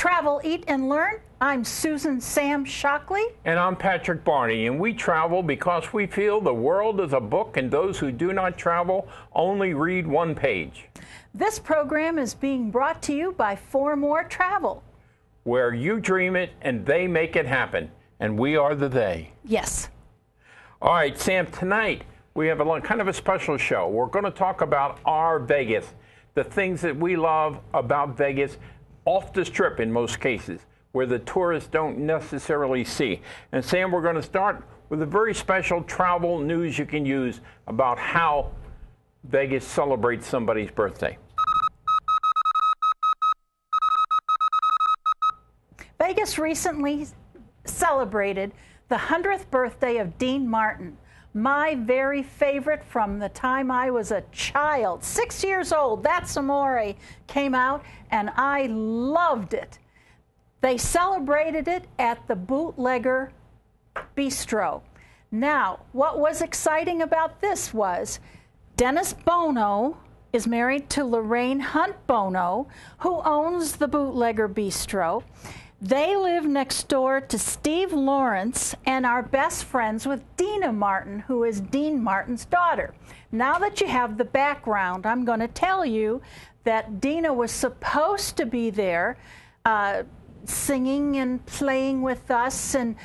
Travel, Eat, and Learn. I'm Susan Sam Shockley. And I'm Patrick Barney, and we travel because we feel the world is a book and those who do not travel only read one page. This program is being brought to you by Four More Travel, where you dream it and they make it happen, and we are the they. Yes. All right, Sam, tonight we have kind of a special show. We're going to talk about our Vegas, the things that we love about Vegas, off the strip in most cases, where the tourists don't necessarily see. And Sam, we're going to start with a very special travel news you can use about how Vegas celebrates somebody's birthday. Vegas recently celebrated the 100th birthday of Dean Martin, my very favorite from the time I was a child. 6 years old, That's Amore came out, and I loved it. They celebrated it at the Bootlegger Bistro. Now, what was exciting about this was Dennis Bono is married to Lorraine Hunt Bono, who owns the Bootlegger Bistro. They live next door to Steve Lawrence and are best friends with Dina Martin, who is Dean Martin's daughter. Now that you have the background, I'm going to tell you that Dina was supposed to be there singing and playing with us and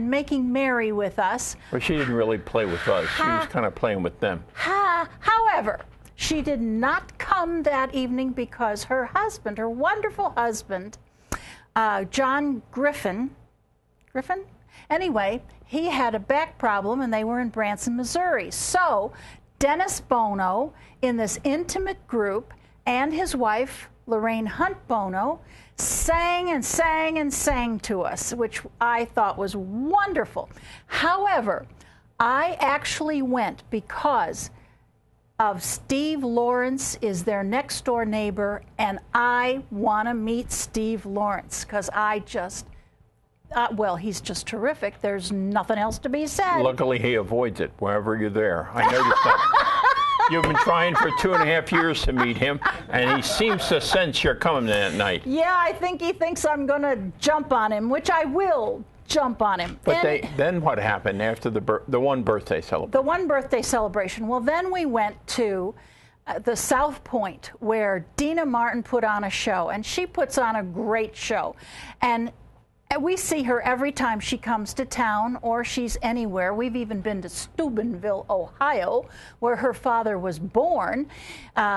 making merry with us. Well, she didn't really play with us. She was kind of playing with them. However, she did not come that evening because her husband, her wonderful husband, John Griffin, anyway, he had a back problem and they were in Branson, Missouri. So Dennis Bono, in this intimate group, and his wife, Lorraine Hunt Bono, sang and sang and sang to us, which I thought was wonderful. However, I actually went because of Steve Lawrence is their next door neighbor, and I want to meet Steve Lawrence because I just, well, he's just terrific. There's nothing else to be said. Luckily, he avoids it wherever you're there. I noticed that. You've been trying for 2.5 years to meet him, and he seems to sense you're coming that night. Yeah, I think he thinks I'm going to jump on him, which I will jump on him. But then what happened after the one birthday celebration? The one birthday celebration. Well, then we went to the South Point, where Dina Martin put on a show, and she puts on a great show. And we see her every time she comes to town or she's anywhere. We've even been to Steubenville, Ohio, where her father was born,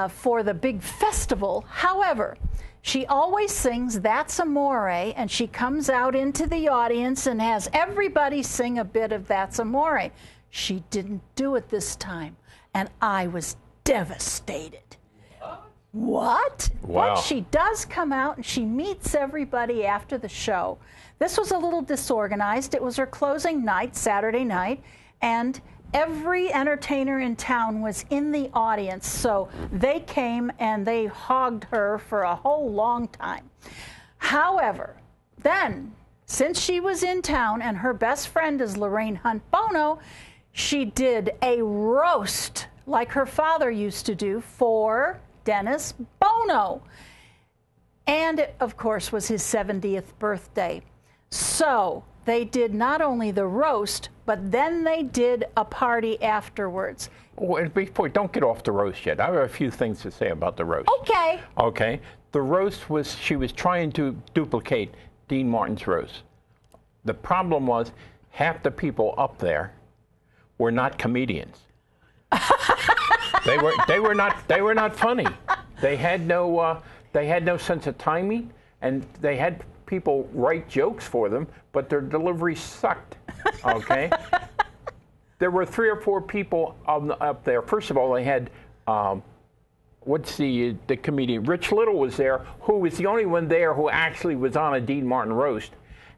for the big festival. However, she always sings That's Amore, and she comes out into the audience and has everybody sing a bit of That's Amore. She didn't do it this time, and I was devastated. What? Wow. But she does come out and she meets everybody after the show. This was a little disorganized. It was her closing night, Saturday night, and every entertainer in town was in the audience, so they came and they hogged her for a whole long time. However, then, since she was in town and her best friend is Lorraine Hunt Bono, she did a roast like her father used to do for Dennis Bono. And it, of course, was his 70th birthday. So they did not only the roast, but then they did a party afterwards. Oh, and before, don't get off the roast yet. I have a few things to say about the roast. Okay. Okay. The roast was, she was trying to duplicate Dean Martin's roast. The problem was half the people up there were not comedians. They were not funny. They had no sense of timing, and they had people write jokes for them, but their delivery sucked. Okay. There were 3 or 4 people up there. First of all, they had what's the comedian? Rich Little was there, who was the only one there who actually was on a Dean Martin roast,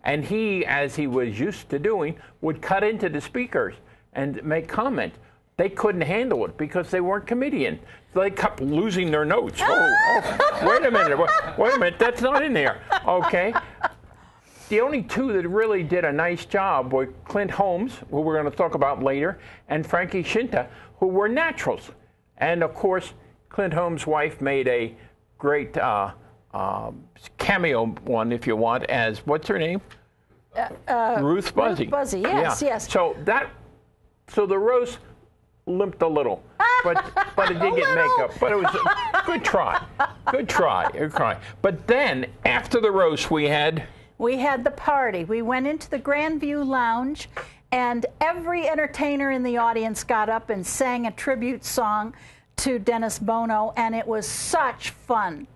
and he, as he was used to doing, would cut into the speakers and make comment. They couldn't handle it because they weren't comedian. So they kept losing their notes. Wait a minute, that's not in there. Okay. The only 2 that really did a nice job were Clint Holmes, who we're going to talk about later, and Frankie Scinta, who were naturals. And of course, Clint Holmes' wife made a great cameo one, if you want, as, what's her name? Ruth Buzzy. Ruth Buzzy, yes, yeah. yes. So the roast limped a little, but it did get makeup. But it was a good try. Good try. But then, after the roast, we had the party. We went into the Grandview Lounge, and every entertainer in the audience got up and sang a tribute song to Dennis Bono, and it was such fun.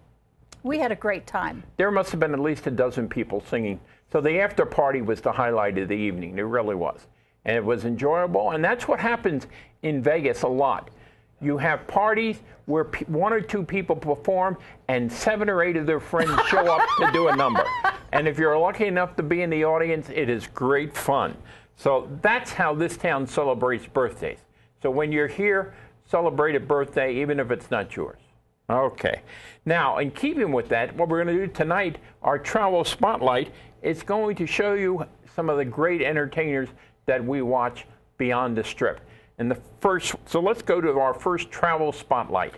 We had a great time. There must have been at least a dozen people singing. So the after party was the highlight of the evening. It really was. And it was enjoyable. And that's what happens in Vegas a lot. You have parties where one or two people perform and 7 or 8 of their friends show up to do a number. And if you're lucky enough to be in the audience, it is great fun. So that's how this town celebrates birthdays. So when you're here, celebrate a birthday, even if it's not yours. Okay. Now, in keeping with that, what we're going to do tonight, our travel spotlight, is going to show you some of the great entertainers that we watch beyond the Strip. And so let's go to our first travel spotlight.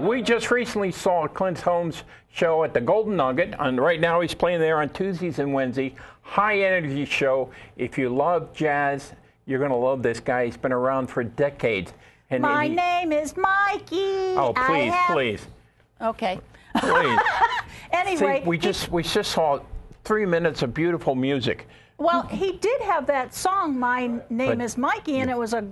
We just recently saw Clint Holmes show at the Golden Nugget, and right now he's playing there on Tuesdays and Wednesdays. High energy show. If you love jazz, you're going to love this guy. He's been around for decades. And My name is Mikey. Oh, please. Okay. Please. Anyway, See, we just saw 3 minutes of beautiful music. Well, he did have that song, My Name is Mikey, and it was a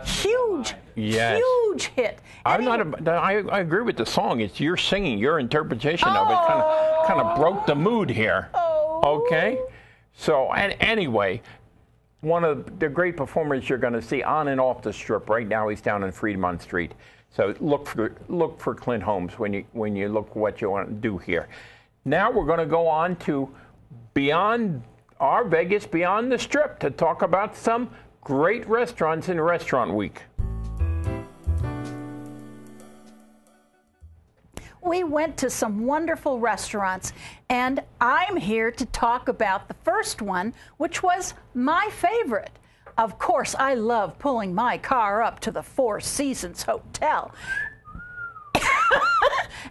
huge hit. I agree with the song. It's your singing, your interpretation of it kind of broke the mood here. Okay? So, and anyway, one of the great performers you're going to see on and off the Strip. Right now he's down on Fremont Street. So look for Clint Holmes when you look what you want to do here. Now we're going to go on to Beyond our Vegas, Beyond the Strip, to talk about some great restaurants in Restaurant Week. We went to some wonderful restaurants, and I'm here to talk about the first one, which was my favorite. Of course, I love pulling my car up to the Four Seasons Hotel.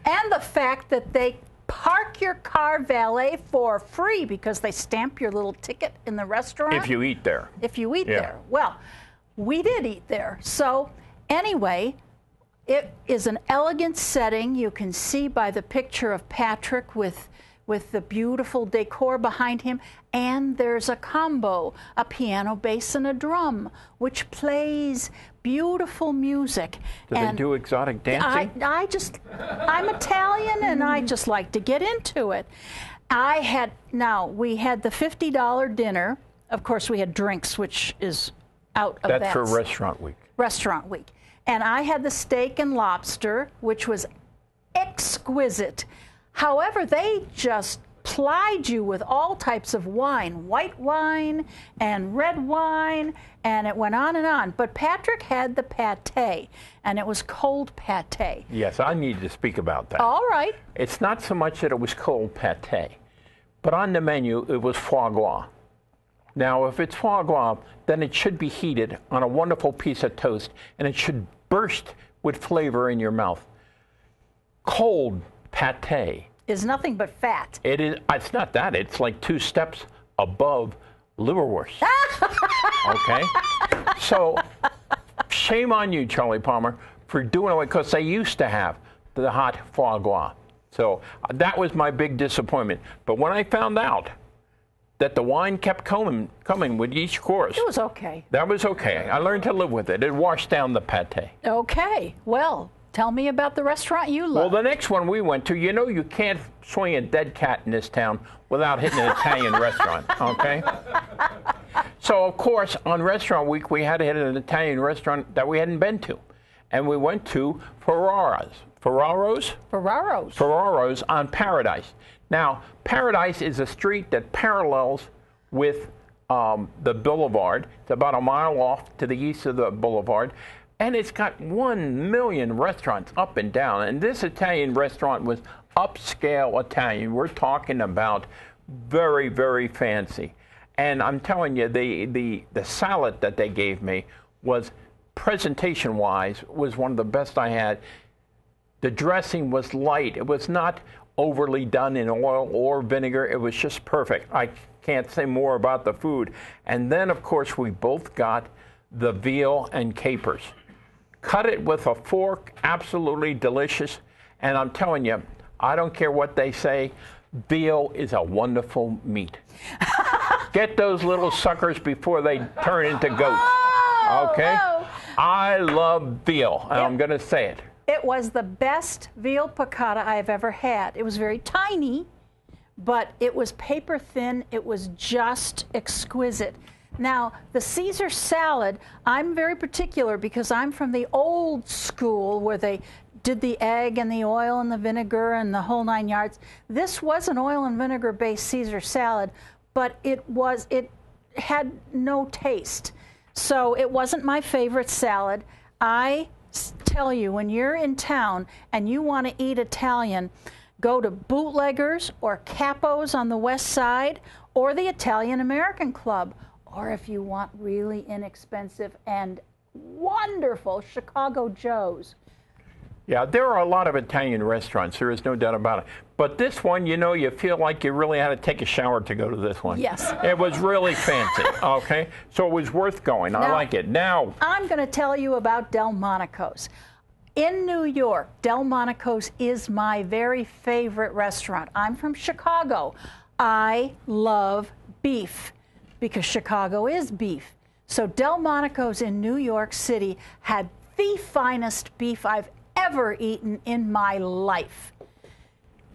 And the fact that they park your car valet for free because they stamp your little ticket in the restaurant. If you eat there. If you eat there. Well, we did eat there. So anyway, it is an elegant setting. You can see by the picture of Patrick with the beautiful decor behind him. And there's a combo, a piano, bass, and a drum, which plays beautiful music. Do they do exotic dancing? I'm Italian, and I just like to get into it. We had the $50 dinner. Of course, we had drinks, which is out of that. That's for Restaurant Week. Restaurant Week. And I had the steak and lobster, which was exquisite. However, they just plied you with all types of wine, white wine and red wine, and it went on and on. But Patrick had the pâté, and it was cold pâté. Yes, I need to speak about that. All right. It's not so much that it was cold pâté, but on the menu it was foie gras. Now, if it's foie gras, then it should be heated on a wonderful piece of toast, and it should burst with flavor in your mouth. Cold pâté Is nothing but fat. it is. It's not that. It's like 2 steps above liverwurst. Okay? So, shame on you, Charlie Palmer, for doing it, because they used to have the hot foie gras. So, that was my big disappointment. But when I found out that the wine kept coming with each course, It was okay. that was okay. I learned to live with it. It washed down the pâté. Okay. Well, tell me about the restaurant you Well, love. the next one we went to, you know, you can't swing a dead cat in this town without hitting an Italian restaurant, okay? So, of course, on Restaurant Week, we had to hit an Italian restaurant that we hadn't been to. And we went to Ferraro's on Paradise. Now, Paradise is a street that parallels with the boulevard. It's about a mile off to the east of the boulevard. And it's got 1 million restaurants up and down. And this Italian restaurant was upscale Italian. We're talking about very, very fancy. And I'm telling you, the salad that they gave me was, presentation-wise, was one of the best I had. The dressing was light. It was not overly done in oil or vinegar. It was just perfect. I can't say more about the food. And then, of course, we both got the veal and capers. Cut it with a fork, absolutely delicious. And I'm telling you, I don't care what they say, veal is a wonderful meat. Get those little suckers before they turn into goats. Okay? Oh. I love veal, and I'm going to say it. It was the best veal piccata I've ever had. It was very tiny, but it was paper thin. It was just exquisite. Now, the Caesar salad, I'm very particular because I'm from the old school where they did the egg and the oil and the vinegar and the whole 9 yards. This was an oil and vinegar based Caesar salad, but it had no taste. So it wasn't my favorite salad. I tell you, when you're in town and you want to eat Italian, go to Bootleggers or Capo's on the west side or the Italian American Club. Or if you want really inexpensive and wonderful, Chicago Joe's. Yeah, there are a lot of Italian restaurants. There is no doubt about it. But this one, you know, you feel like you really had to take a shower to go to this one. Yes. It was really fancy, okay? So it was worth going. I like it. Now, I'm going to tell you about Delmonico's. In New York, Delmonico's is my very favorite restaurant. I'm from Chicago. I love beef, because Chicago is beef. So Delmonico's in New York City had the finest beef I've ever eaten in my life.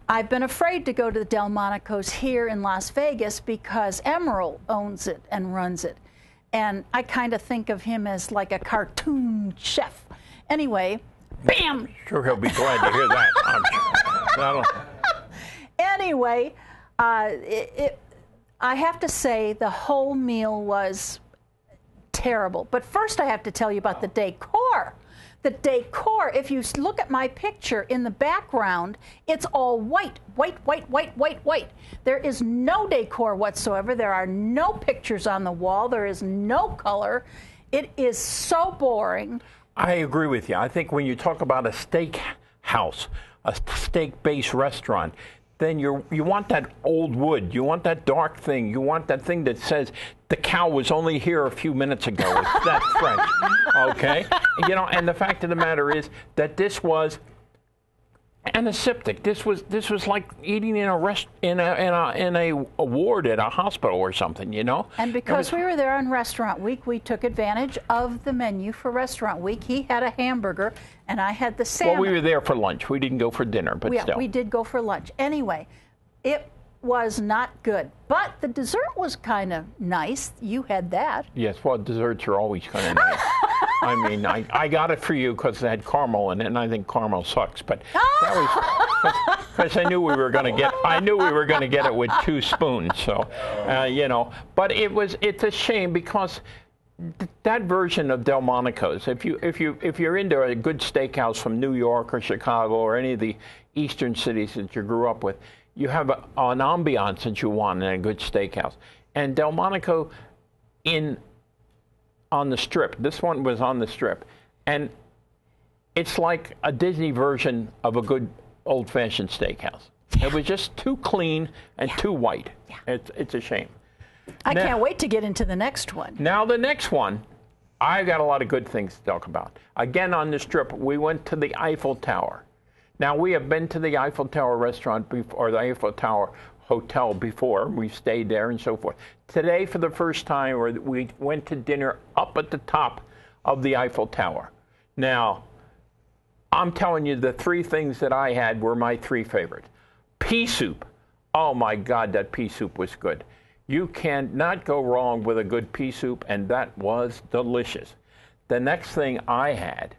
I've been afraid to go to the Delmonico's here in Las Vegas because Emerald owns it and runs it. And I kind of think of him as like a cartoon chef. Anyway, bam! Sure, he'll be glad to hear that. Anyway, I have to say the whole meal was terrible. But first I have to tell you about the decor. The decor, if you look at my picture in the background, it's all white, white, white, white, white, white. There is no decor whatsoever. There are no pictures on the wall. There is no color. It is so boring. I agree with you. I think when you talk about a steak house, a steak-based restaurant, then you want that old wood. You want that dark thing. You want that thing that says the cow was only here a few minutes ago. It's that fresh, okay? You know, and the fact of the matter is that this was antiseptic. This was like eating in a ward at a hospital or something, you know. And because we were there on Restaurant Week, we took advantage of the menu for Restaurant Week. He had a hamburger, and I had the salmon. Well, we were there for lunch. We didn't go for dinner, but still. We did go for lunch. Anyway, it was not good, but the dessert was kind of nice. You had that. Yes, well, desserts are always kind of nice. I mean, I got it for you because it had caramel in it, and I think caramel sucks. But that was because I knew we were going to get. I knew we were going to get it with 2 spoons. So, you know, but it's a shame because that version of Delmonico's. If you're into a good steakhouse from New York or Chicago or any of the eastern cities that you grew up with, you have an ambiance that you want in a good steakhouse. And Delmonico on the Strip. This one was on the Strip, and it's like a Disney version of a good old-fashioned steakhouse. It was just too clean and too white. It's a shame. I can't wait to get into the next one. Now the next one, I got a lot of good things to talk about. Again, on the Strip, we went to the Eiffel Tower. Now, we have been to the Eiffel Tower restaurant before, or the Eiffel Tower hotel before. We've stayed there and so forth. Today, for the first time, we went to dinner up at the top of the Eiffel Tower. Now, I'm telling you, the 3 things that I had were my 3 favorites. Pea soup. Oh, my God, that pea soup was good. You cannot go wrong with a good pea soup, and that was delicious. The next thing I had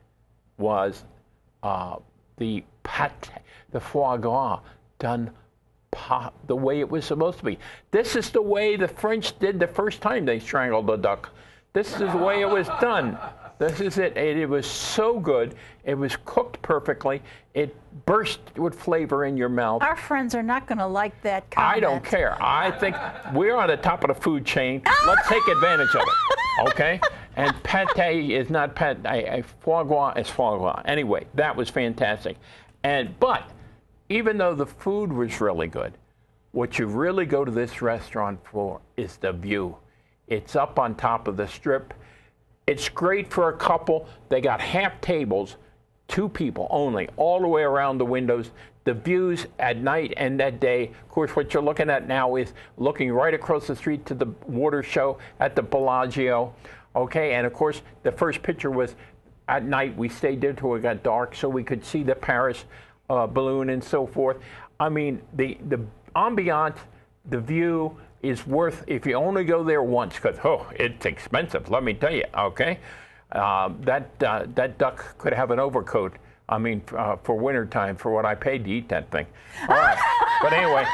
was the pate, the foie gras, done the way it was supposed to be. This is the way the French did the first time they strangled the duck. This is the way it was done. This is it. It was so good. It was cooked perfectly. It burst with flavor in your mouth. Our friends are not going to like that comment. I don't care. I think we're on the top of the food chain. Let's take advantage of it, okay? And pate is not pate. Foie gras is foie gras. Anyway, that was fantastic. But even though the food was really good, what you really go to this restaurant for is the view. It's up on top of the Strip. It's great for a couple. They got half tables, 2 people only, all the way around the windows. The views at night and at day. Of course, what you're looking at now is looking right across the street to the water show at the Bellagio. Okay, and of course, the first picture was at night. We stayed there till it got dark so we could see the Paris balloon and so forth. I mean, the ambiance, the view is worth, if you only go there once, because, it's expensive, let me tell you, okay? That duck could have an overcoat, I mean, for wintertime, for what I paid to eat that thing. All right. But anyway,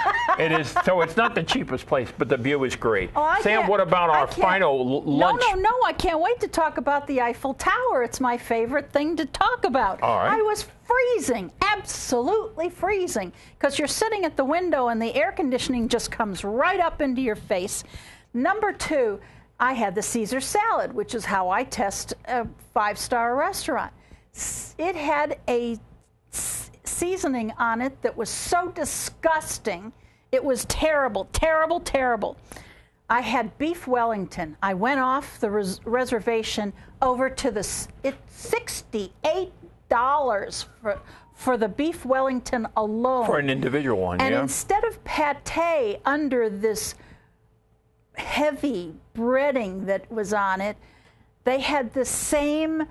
so it's not the cheapest place, but the view is great. Sam, what about our final lunch? No, I can't wait to talk about the Eiffel Tower. It's my favorite thing to talk about. All right. I was freezing, absolutely freezing, because you're sitting at the window and the air conditioning just comes right up into your face. Number 2, I had the Caesar salad, which is how I test a 5-star restaurant. It had a seasoning on it that was so disgusting. It was terrible, terrible, terrible. I had beef Wellington. I went off the reservation over to it's $68 for the beef Wellington alone. For an individual one, and yeah. instead of pate under this heavy breading that was on it, they had the same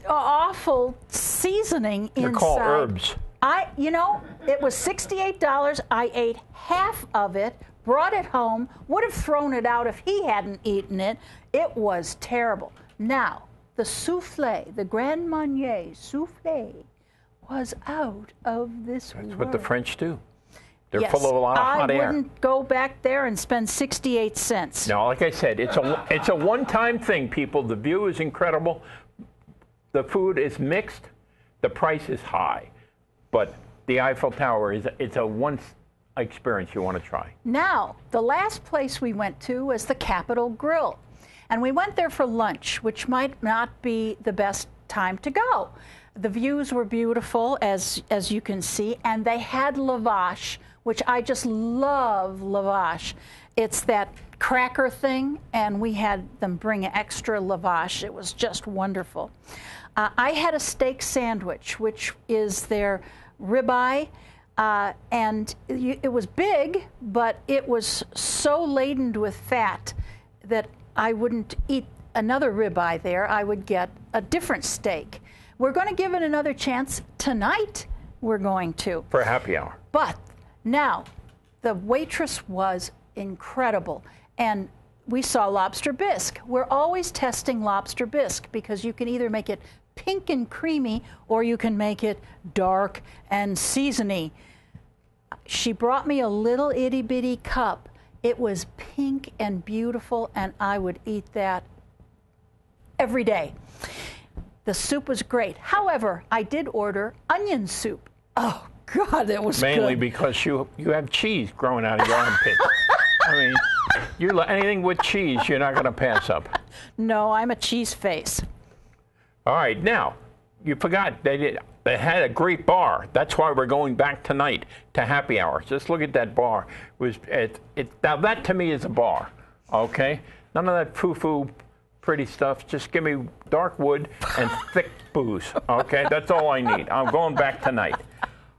awful seasoning inside. They're called herbs. It was $68. I ate half of it, brought it home, would have thrown it out if he hadn't eaten it. It was terrible. Now, the souffle, the Grand Marnier souffle, was out of this world. That's what the French do. They're full of a lot of hot air. I wouldn't go back there and spend 68 cents. No, like I said, it's a one-time thing, people. The view is incredible. The food is mixed. The price is high. But the Eiffel Tower it's a once experience you want to try. Now, the last place we went to was the Capitol Grille. And we went there for lunch, which might not be the best time to go. The views were beautiful, as you can see, and they had lavash, which I just love lavash. It's that cracker thing, and we had them bring extra lavash. It was just wonderful. I had a steak sandwich, which is their ribeye, and it was big, but it was so laden with fat that I wouldn't eat another ribeye there. I would get a different steak. We're going to give it another chance tonight. We're going to. For a happy hour. But now, the waitress was incredible, and we saw lobster bisque. We're always testing lobster bisque because you can either make it pink and creamy, or you can make it dark and seasony. She brought me a little itty bitty cup. It was pink and beautiful, and I would eat that every day. The soup was great. However, I did order onion soup. Oh, God, it was Mainly good. because you have cheese growing out of your armpit. I mean, anything with cheese, you're not going to pass up. No, I'm a cheese face. All right, now, you forgot they had a great bar. That's why we're going back tonight to happy hour. Just look at that bar. Now, that to me is a bar, okay? None of that foo-foo pretty stuff. Just give me dark wood and thick booze, okay? That's all I need. I'm going back tonight.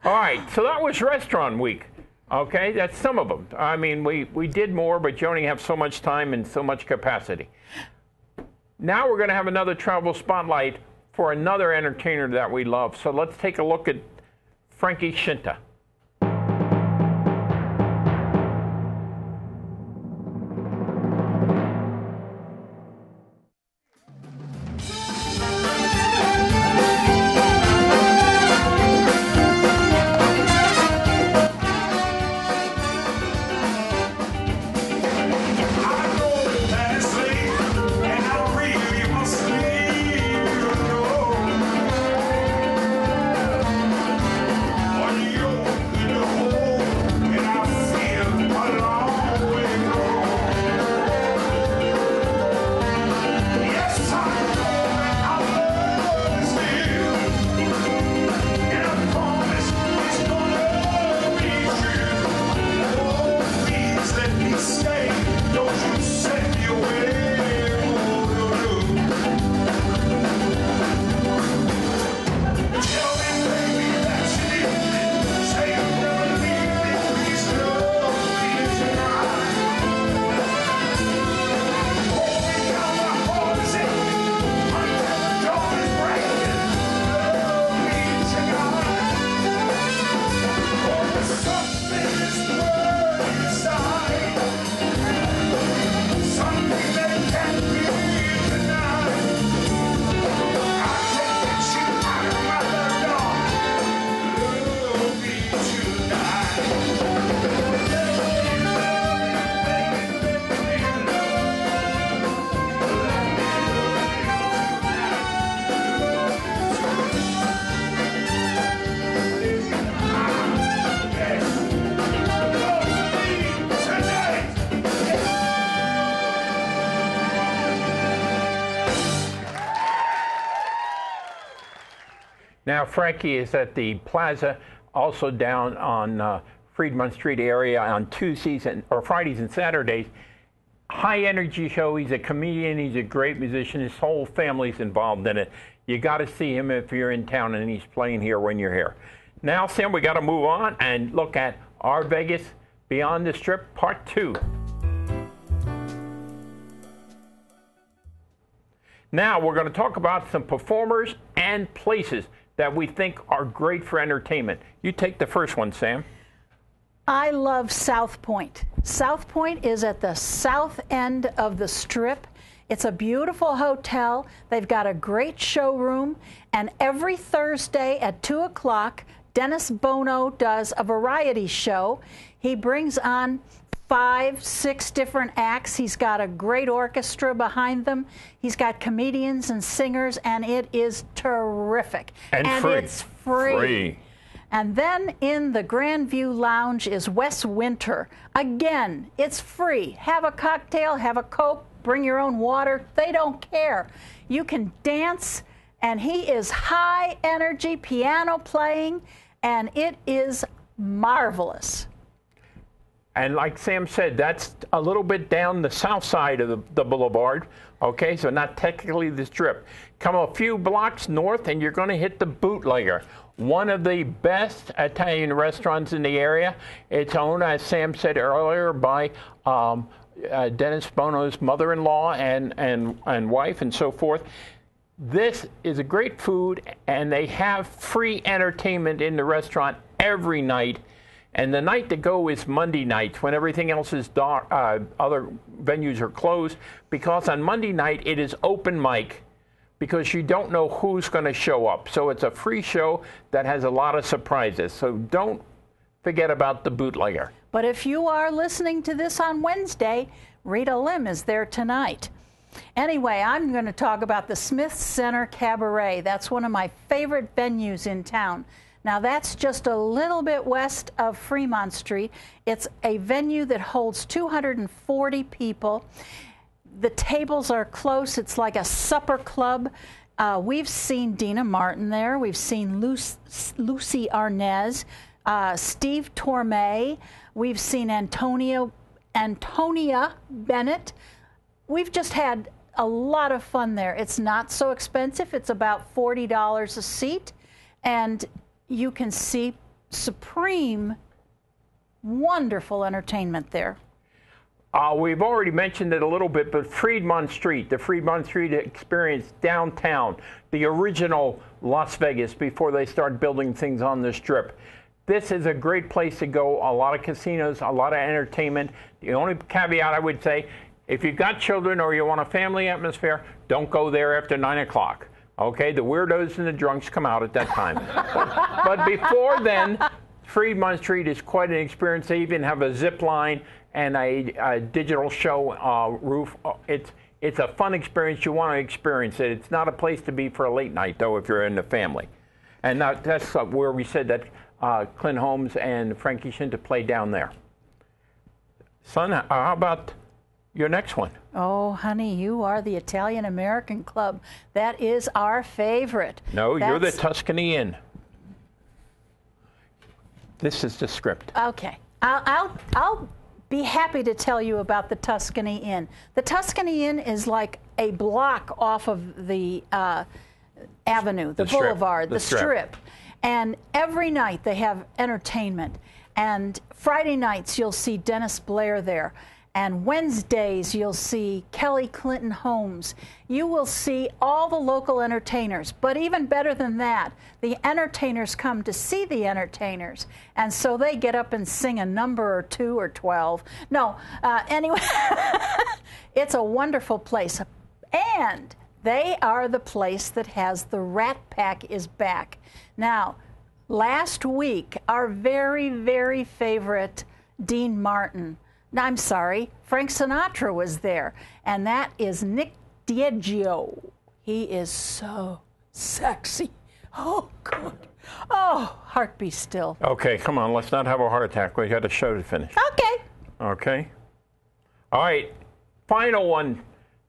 All right, so that was restaurant week, okay? That's some of them. I mean, we did more, but you only have so much time and so much capacity. Now we're going to have another travel spotlight for another entertainer that we love. So let's take a look at Frankie Scinta. Now, Frankie is at the Plaza, also down on Friedman Street area on Tuesdays or Fridays and Saturdays. High energy show. He's a comedian. He's a great musician. His whole family's involved in it. You got to see him if you're in town, and he's playing here when you're here. Now, Sam, we got to move on and look at our Vegas Beyond the Strip Part 2. Now, we're going to talk about some performers and places that we think are great for entertainment. You take the first one, Sam. I love South Point. South Point is at the south end of the Strip. It's a beautiful hotel. They've got a great showroom. And every Thursday at 2 o'clock, Dennis Bono does a variety show. He brings on 5, 6 different acts. He's got a great orchestra behind them. He's got comedians and singers, and it is terrific. And free. It's free. And then in the Grandview Lounge is Wes Winter. Again, it's free. Have a cocktail, have a Coke, bring your own water. They don't care. You can dance, and he is high energy piano playing, and it is marvelous. And like Sam said, that's a little bit down the south side of the boulevard, okay? So not technically the Strip. Come a few blocks north and you're going to hit the Bootlegger, one of the best Italian restaurants in the area. It's owned, as Sam said earlier, by Dennis Bono's mother-in-law and wife and so forth. This is a great food, and they have free entertainment in the restaurant every night. And the night to go is Monday nights when everything else is dark, other venues are closed, because on Monday night it is open mic because you don't know who's going to show up. So it's a free show that has a lot of surprises. So don't forget about the bootlegger. But if you are listening to this on Wednesday, Rita LiLV is there tonight. Anyway, I'm going to talk about the Smith Center Cabaret. That's one of my favorite venues in town. Now, that's just a little bit west of Fremont Street. It's a venue that holds 240 people. The tables are close. It's like a supper club. We've seen Dina Martin there. We've seen Lucy Arnaz, Steve Torme. We've seen Antonia Bennett. We've just had a lot of fun there. It's not so expensive. It's about $40 a seat. And you can see supreme, wonderful entertainment there. We've already mentioned it a little bit, but Fremont Street, the Fremont Street experience downtown, the original Las Vegas before they start building things on the Strip. This is a great place to go. A lot of casinos, a lot of entertainment. The only caveat I would say, if you've got children or you want a family atmosphere, don't go there after 9 o'clock. Okay, the weirdos and the drunks come out at that time. But before then, Fremont Street is quite an experience. They even have a zip line and a digital show roof. It's a fun experience. You want to experience it. It's not a place to be for a late night, though, if you're in the family. And that's where we said that Clint Holmes and Frankie Scinta play down there. Son, how about your next one? Oh, honey, you are the Italian American Club. That is our favorite. No, you're the Tuscany Inn. This is the script. Okay. I'll be happy to tell you about the Tuscany Inn. The Tuscany Inn is like a block off of the avenue, the boulevard, the strip. And every night they have entertainment. And Friday nights you'll see Dennis Blair there. And Wednesdays you'll see Kelly Clinton Holmes. You will see all the local entertainers. But even better than that, the entertainers come to see the entertainers. And so they get up and sing a number or 2 or 12. No, anyway, it's a wonderful place. And they are the place that has the Rat Pack is back. Now, last week, our very, very favorite Dean Martin, I'm sorry, Frank Sinatra was there, and that is Nick Diageo. He is so sexy. Oh, good. Oh, heart be still. Okay, come on, let's not have a heart attack. We got a show to finish. Okay. Okay. All right, final one,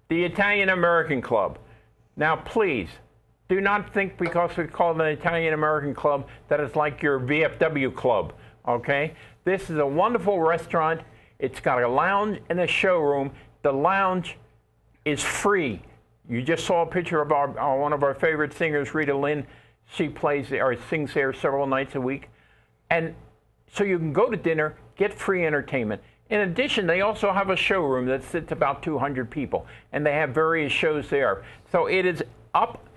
the Italian American Club. Now, please, do not think because we call it an Italian American Club that it's like your VFW club, okay? This is a wonderful restaurant. It's got a lounge and a showroom. The lounge is free. You just saw a picture of one of our favorite singers, Rita LiLV. She plays or sings there several nights a week. And so you can go to dinner, get free entertainment. In addition, they also have a showroom that sits about 200 people, and they have various shows there. So it is up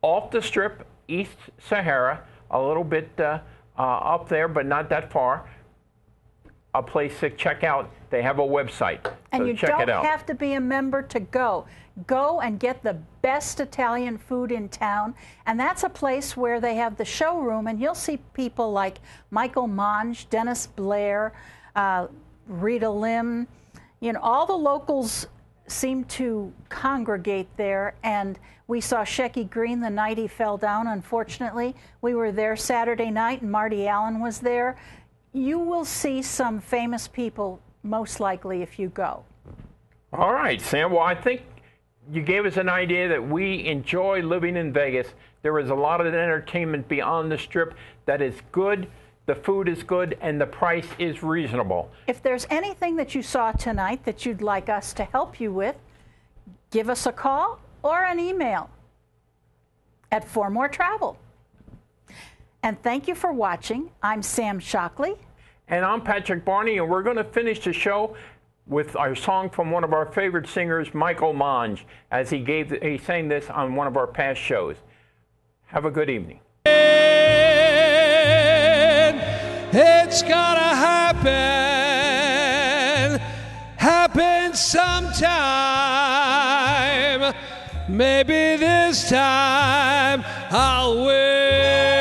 off the Strip, East Sahara, a little bit up there, but not that far. A place to check out. They have a website. And so you check don't it out. have to be a member to go. Go and get the best Italian food in town. And that's a place where they have the showroom, and you'll see people like Michael Monge, Dennis Blair, Rita LiLV. You know, all the locals seem to congregate there. And we saw Shecky Green the night he fell down, unfortunately. We were there Saturday night, and Marty Allen was there. You will see some famous people, most likely, if you go. All right, Sam. Well, I think you gave us an idea that we enjoy living in Vegas. There is a lot of entertainment beyond the Strip that is good, the food is good, and the price is reasonable. If there's anything that you saw tonight that you'd like us to help you with, give us a call or an email at For More Travel. And thank you for watching. I'm Sam Shockley. And I'm Patrick Barney, and we're going to finish the show with our song from one of our favorite singers, Michael Monge, as he sang this on one of our past shows. Have a good evening. It's gonna happen sometime. maybe this time I'll win.